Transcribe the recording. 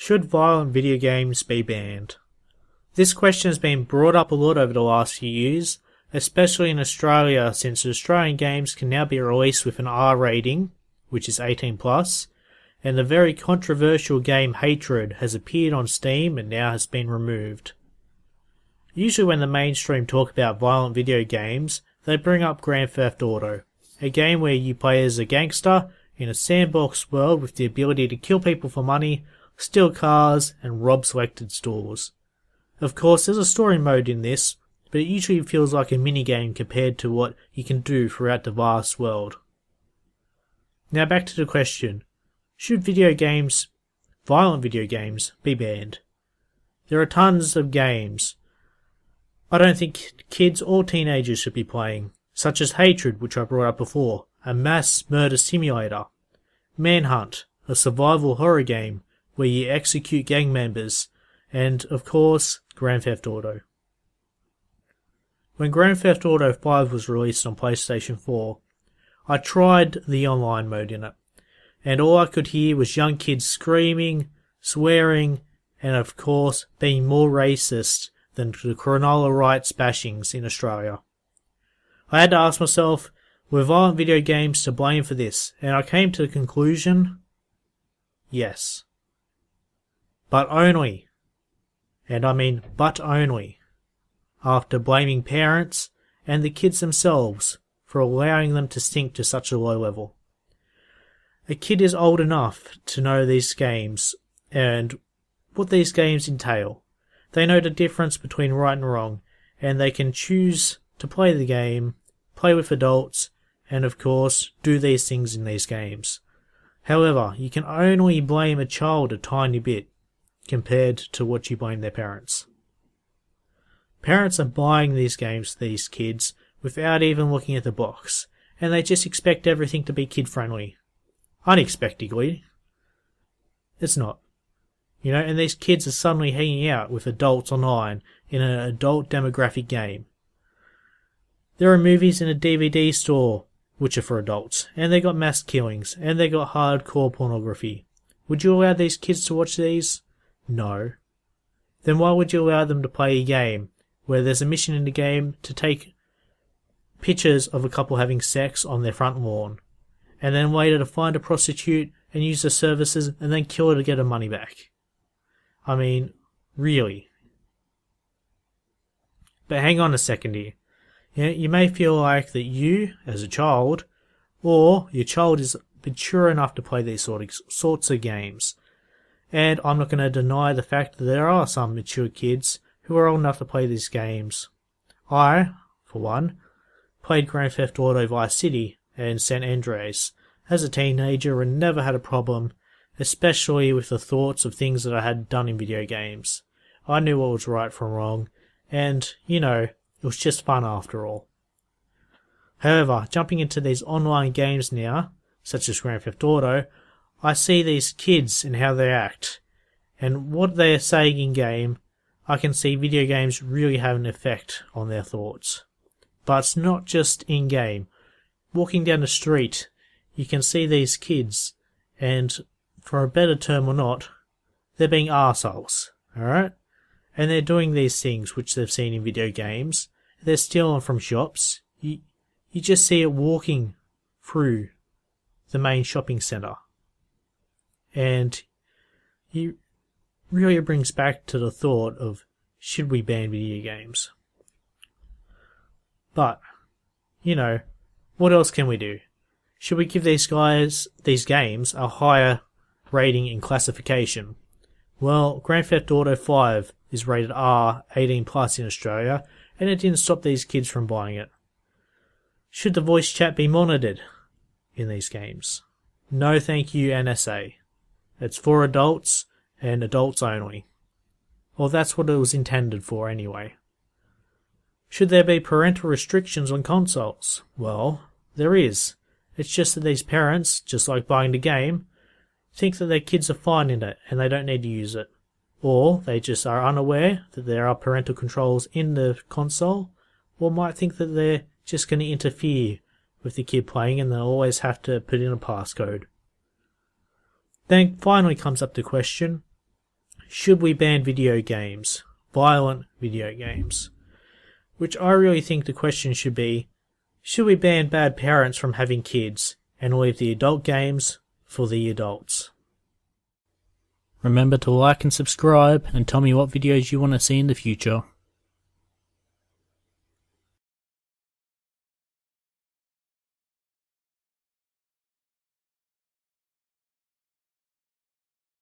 Should violent video games be banned? This question has been brought up a lot over the last few years, especially in Australia, since Australian games can now be released with an R rating, which is 18+, and the very controversial game Hatred has appeared on Steam and now has been removed. Usually when the mainstream talk about violent video games, they bring up Grand Theft Auto, a game where you play as a gangster in a sandbox world with the ability to kill people for money, steal cars, and rob selected stores. Of course, there's a story mode in this, but it usually feels like a minigame compared to what you can do throughout the vast world. Now back to the question, should violent video games, be banned? There are tons of games I don't think kids or teenagers should be playing, such as Hatred, which I brought up before, a mass murder simulator, Manhunt, a survival horror game where you execute gang members, and, of course, Grand Theft Auto. When Grand Theft Auto 5 was released on PlayStation 4, I tried the online mode in it, and all I could hear was young kids screaming, swearing, and of course being more racist than the Cronulla rights bashings in Australia. I had to ask myself, were violent video games to blame for this? And I came to the conclusion, yes. But only, and I mean but only, after blaming parents and the kids themselves for allowing them to sink to such a low level. A kid is old enough to know these games and what these games entail. They know the difference between right and wrong, and they can choose to play the game, play with adults, and of course, do these things in these games. However, you can only blame a child a tiny bit, compared to what you blame their parents. Parents are buying these games to these kids without even looking at the box, and they just expect everything to be kid-friendly. Unexpectedly. It's not. And these kids are suddenly hanging out with adults online in an adult demographic game. There are movies in a DVD store which are for adults, and they got mass killings, and they got hardcore pornography. Would you allow these kids to watch these? No. Then why would you allow them to play a game where there's a mission in the game to take pictures of a couple having sex on their front lawn, and then later to find a prostitute and use the services and then kill her to get her money back? I mean, really. But hang on a second here. You may feel like that you, as a child, or your child is mature enough to play these sorts of games. And I'm not going to deny the fact that there are some mature kids who are old enough to play these games. I, for one, played Grand Theft Auto Vice City and San Andreas as a teenager and never had a problem, especially with the thoughts of things that I had done in video games. I knew what was right from wrong, and, it was just fun after all. However, jumping into these online games now, such as Grand Theft Auto, I see these kids and how they act, and what they are saying in-game. I can see video games really have an effect on their thoughts. But it's not just in-game. Walking down the street, you can see these kids, and for a better term or not, they're being arseholes, alright? And they're doing these things which they've seen in video games. They're stealing from shops. You just see it walking through the main shopping centre. And it really brings back to the thought of, should we ban video games? But, what else can we do? Should we give these games, a higher rating and classification? Well, Grand Theft Auto 5 is rated R, 18+ in Australia, and it didn't stop these kids from buying it. Should the voice chat be monitored in these games? No thank you, NSA. It's for adults, and adults only. Well, that's what it was intended for anyway. Should there be parental restrictions on consoles? Well, there is. It's just that these parents, just like buying the game, think that their kids are fine in it and they don't need to use it. Or they just are unaware that there are parental controls in the console, or might think that they're just going to interfere with the kid playing and they'll always have to put in a passcode. Then finally comes up the question, should we ban video games? Violent video games. Which I really think the question should be, should we ban bad parents from having kids and leave the adult games for the adults? Remember to like and subscribe and tell me what videos you want to see in the future.